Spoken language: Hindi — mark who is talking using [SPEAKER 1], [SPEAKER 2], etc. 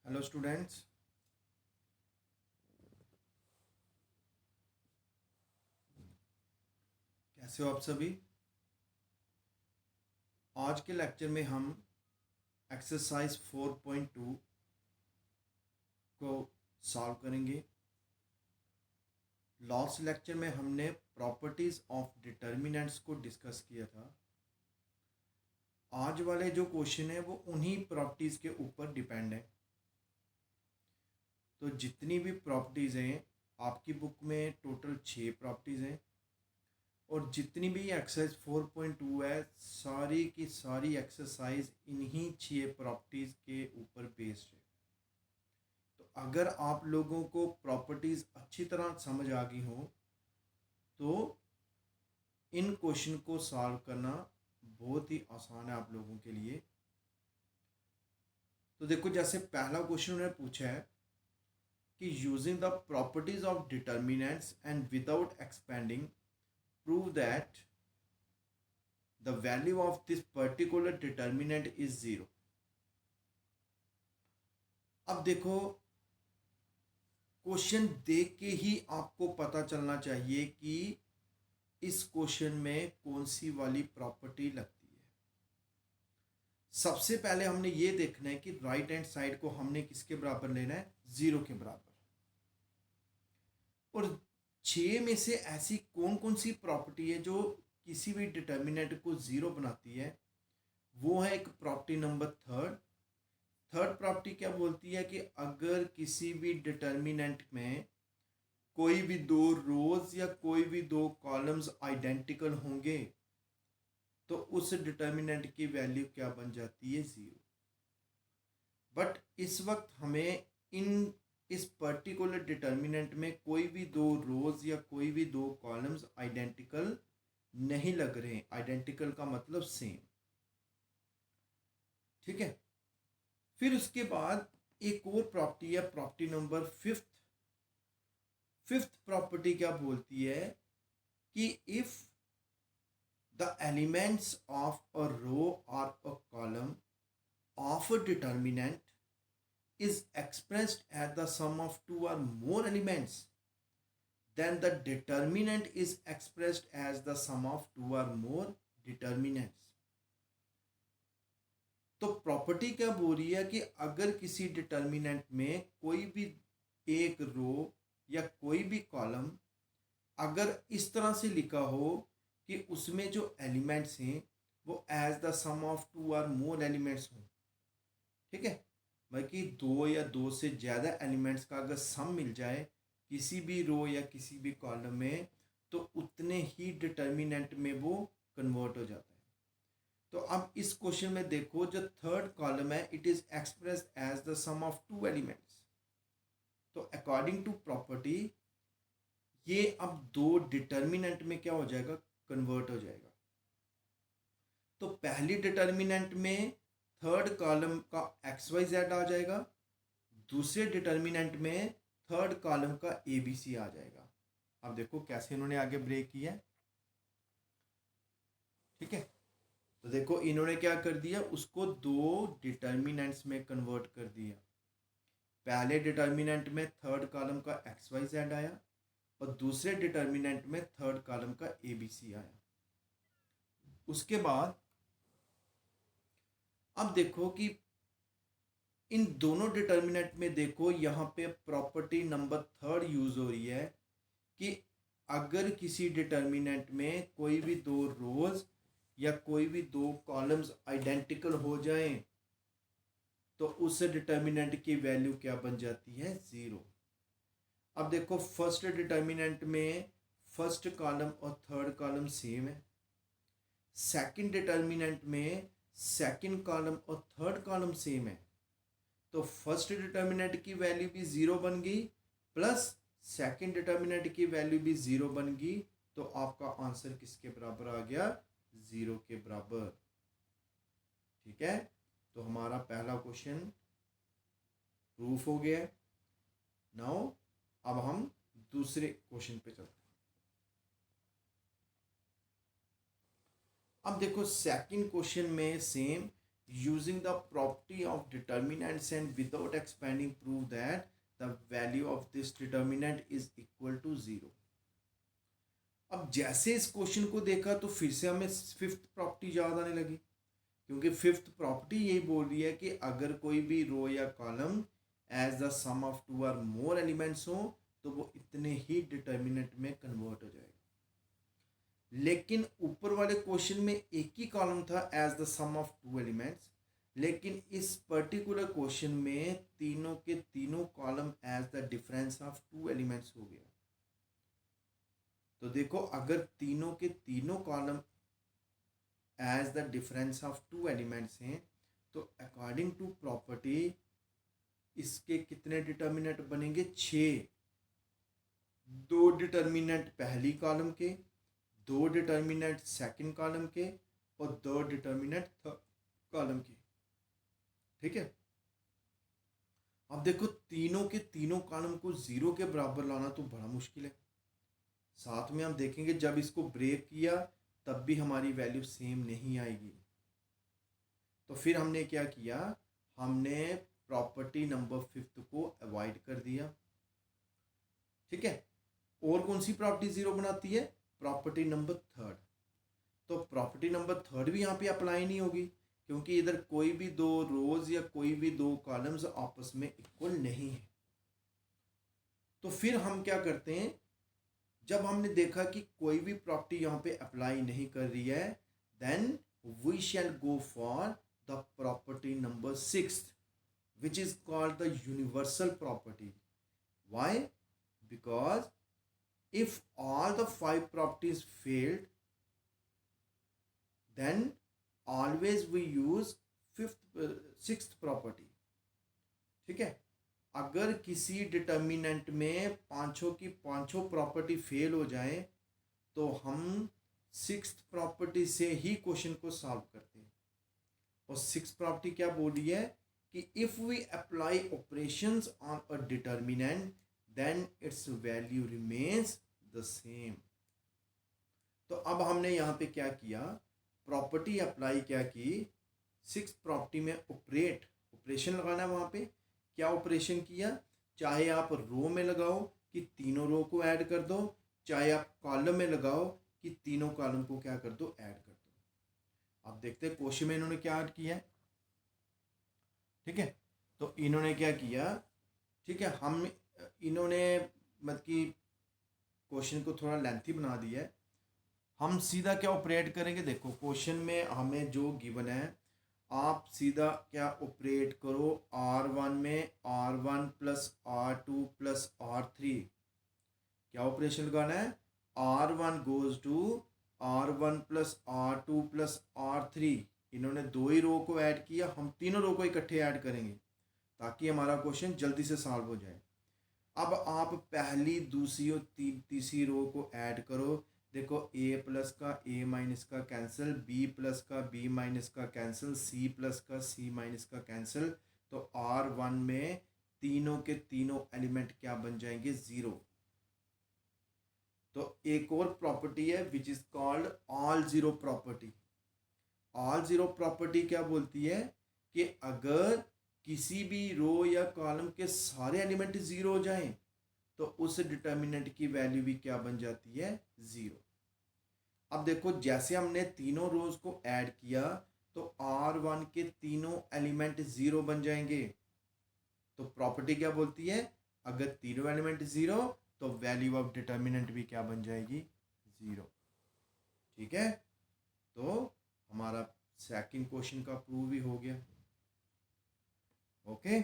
[SPEAKER 1] Hello students. कैसे हो आप सभी। आज के लेक्चर में हम एक्सरसाइज 4.2 को सॉल्व करेंगे। लास्ट लेक्चर में हमने प्रॉपर्टीज ऑफ डिटर्मिनेंट्स को डिस्कस किया था। आज वाले जो क्वेश्चन है वो उन्हीं प्रॉपर्टीज के ऊपर डिपेंड है। तो जितनी भी प्रॉपर्टीज हैं, आपकी बुक में टोटल 6 प्रॉपर्टीज हैं और जितनी भी एक्सरसाइज 4.2 है, सारी की सारी एक्सरसाइज इन्हीं 6 प्रॉपर्टीज के ऊपर बेस्ड है। तो अगर आप लोगों को प्रॉपर्टीज अच्छी तरह समझ आ गई हो तो इन क्वेश्चन को सॉल्व करना बहुत ही आसान है आप लोगों के लिए। तो देखो, जैसे पहला क्वेश्चन उन्होंने पूछा है कि using the properties of determinants and without expanding prove that the value of this particular determinant is 0। अब देखो, क्वेश्चन देख के ही आपको पता चलना चाहिए कि इस क्वेश्चन में कौन सी वाली प्रॉपर्टी लगती है। सबसे पहले हमने ये देखना है कि राइट हैंड साइड को हमने किसके बराबर लेना है, 0 के बराबर। और 6 में से ऐसी कौन कौन सी प्रॉपर्टी है जो किसी भी डिटर्मिनेंट को 0 बनाती है। वो है एक प्रॉपर्टी नंबर थर्ड प्रॉपर्टी क्या बोलती है कि अगर किसी भी डिटर्मिनेंट में कोई भी दो रोज या कोई भी दो कॉलम्स आइडेंटिकल होंगे तो उस डिटर्मिनेंट की वैल्यू क्या बन जाती है, 0। बट इस वक्त हमें इस पर्टिकुलर डिटर्मिनेंट में कोई भी दो रोज या कोई भी दो कॉलम्स आइडेंटिकल नहीं लग रहे हैं। आइडेंटिकल का मतलब सेम, ठीक है। फिर उसके बाद एक और प्रॉपर्टी है, प्रॉपर्टी नंबर फिफ्थ प्रॉपर्टी क्या बोलती है कि if the elements of a row और a column of a determinant is expressed as the sum of two or more elements, then the determinant is expressed as the sum of two or more determinants। तो प्रॉपर्टी क्या बोल रही है कि अगर किसी डिटर्मिनेंट में कोई भी एक रो या कोई भी कॉलम अगर इस तरह से लिखा हो कि उसमें जो एलिमेंट्स हैं वो as the sum of two और मोर एलिमेंट्स हों, ठीक है। बल्कि दो या दो से ज़्यादा एलिमेंट्स का अगर सम मिल जाए किसी भी रो या किसी भी कॉलम में तो उतने ही डिटर्मिनेंट में वो कन्वर्ट हो जाता है। तो अब इस क्वेश्चन में देखो, जो थर्ड कॉलम है it is express as the sum of two elements. तो अकॉर्डिंग टू प्रॉपर्टी ये अब दो डिटर्मिनेंट में क्या हो जाएगा, कन्वर्ट हो जाएगा। तो पहली डिटर्मिनेंट में थर्ड कॉलम का एक्स वाई जेड आ जाएगा, दूसरे डिटर्मिनेंट में थर्ड कॉलम का ए बी सी आ जाएगा। अब देखो कैसे इन्होंने आगे ब्रेक किया है, ठीक है। तो देखो इन्होंने क्या कर दिया, उसको दो डिटर्मिनेंट्स में कन्वर्ट कर दिया। पहले डिटर्मिनेंट में थर्ड कॉलम का एक्स वाई जेड आया और दूसरे डिटर्मिनेंट में थर्ड कॉलम का ए बी सी आया। उसके बाद अब देखो कि इन दोनों डिटर्मिनेंट में देखो यहाँ पे प्रॉपर्टी नंबर थर्ड यूज हो रही है कि अगर किसी डिटर्मिनेंट में कोई भी दो रोज या कोई भी दो कॉलम्स आइडेंटिकल हो जाएं तो उस डिटर्मिनेंट की वैल्यू क्या बन जाती है, 0। अब देखो फर्स्ट डिटर्मिनेंट में फर्स्ट कॉलम और थर्ड कॉलम सेम है। सेकंड डिटर्मिनेंट में सेकंड कॉलम और थर्ड कॉलम सेम है। तो फर्स्ट डिटर्मिनेंट की वैल्यू भी 0 बन गई प्लस सेकंड डिटर्मिनेंट की वैल्यू भी 0 बन गई। तो आपका आंसर किसके बराबर आ गया, 0 के बराबर, ठीक है। तो हमारा पहला क्वेश्चन प्रूफ हो गया। नाउ अब हम दूसरे क्वेश्चन पे चलते हैं। अब देखो सेकंड क्वेश्चन में same using the property of determinants and without expanding prove that the value of this determinant is equal to 0. अब जैसे इस क्वेश्चन को देखा तो फिर से हमें फिफ्थ प्रॉपर्टी याद आने लगी, क्योंकि फिफ्थ प्रॉपर्टी यही बोल रही है कि अगर कोई भी रो या column as the sum of two और मोर एलिमेंट्स हो तो वो इतने ही डिटर्मिनेंट में कन्वर्ट हो जाएगा। लेकिन ऊपर वाले क्वेश्चन में एक ही कॉलम था as the sum of two elements, लेकिन इस पर्टिकुलर क्वेश्चन में तीनों के तीनों column as the difference of two elements हो गया। तो देखो, अगर तीनों के तीनों column as the difference of two elements हैं तो अकॉर्डिंग टू प्रॉपर्टी इसके कितने डिटर्मिनेंट बनेंगे? 6। 2 डिटर्मिनेंट पहली कॉलम के, 2 डिटर्मिनेंट सेकंड कॉलम के और 2 डिटर्मिनेंट थर्ड कॉलम के। ठीक है, अब देखो तीनों के तीनों कॉलम को 0 के बराबर लाना तो बड़ा मुश्किल है। साथ में हम देखेंगे जब इसको ब्रेक किया तब भी हमारी वैल्यू सेम नहीं आएगी। तो फिर हमने क्या किया, हमने प्रॉपर्टी नंबर 5 को अवॉइड कर दिया। ठीक है, और कौन सी प्रॉपर्टी 0 बनाती है? Property number 3। तो प्रॉपर्टी नंबर 3 भी यहाँ पे अप्लाई नहीं होगी, क्योंकि इधर कोई भी 2 रोज या कोई भी 2 कॉलम्स आपस में इक्वल नहीं है। तो फिर हम क्या करते हैं, जब हमने देखा कि कोई भी प्रॉपर्टी यहाँ पे अप्लाई नहीं कर रही है, then we shall go for the property number 6 which is called the universal property. Why? Because if all the 5 properties failed, then always we use sixth property. ठीक है, अगर किसी डिटर्मिनेंट में पांचों की पांचों प्रॉपर्टी फेल हो जाए तो हम सिक्स्थ प्रॉपर्टी से ही क्वेश्चन को सॉल्व करते हैं। और सिक्स्थ प्रॉपर्टी क्या बोल रही है कि if we apply operations on a determinant then its value remains the same. तो अब हमने यहाँ पे क्या किया, प्रॉपर्टी अप्लाई क्या की, सिक्स्थ प्रॉपर्टी में ऑपरेशन लगाना है। वहाँ पे क्या ऑपरेशन किया, चाहे आप रो में लगाओ कि तीनों रो को ऐड कर दो, चाहे आप कॉलम में लगाओ कि तीनों कॉलम को क्या कर दो, ऐड कर दो। अब देखते हैं क्वेश्चन में इन्होंने क्या ऐड किया है। ठीक है, तो इन्होंने क्या किया, ठीक है, इन्होंने मतलब कि क्वेश्चन को थोड़ा लेंथी बना दिया है। हम सीधा क्या ऑपरेट करेंगे, देखो क्वेश्चन में हमें जो गिवन है आप सीधा क्या ऑपरेट करो, R1 में R1 plus R2 plus R3। क्या ऑपरेशन लगाना है, R1 goes to R1 plus R2 plus R3। इन्होंने 2 ही रो को ऐड किया, हम तीनों रो को इकट्ठे ऐड करेंगे ताकि हमारा क्वेश्चन जल्दी से सॉल्व हो जाए। अब आप पहली, दूसरी और तीसरी रो को ऐड करो। देखो a प्लस का a माइनस का कैंसिल, b प्लस का b माइनस का कैंसिल, c प्लस का c माइनस का कैंसिल। तो R1 में तीनों के तीनों एलिमेंट क्या बन जाएंगे, 0। तो एक और प्रॉपर्टी है which is called all zero property. All zero property क्या बोलती है कि अगर किसी भी रो या कॉलम के सारे एलिमेंट 0 हो जाएं तो उस डिटर्मिनेंट की वैल्यू भी क्या बन जाती है, 0। अब देखो जैसे हमने तीनों रोज को ऐड किया तो R1 के तीनों एलिमेंट 0 बन जाएंगे। तो प्रॉपर्टी क्या बोलती है, अगर तीनों एलिमेंट 0 तो वैल्यू ऑफ डिटर्मिनेंट भी क्या बन जाएगी, 0। ठीक है, तो हमारा सेकंड क्वेश्चन का प्रूव भी हो गया। ओके।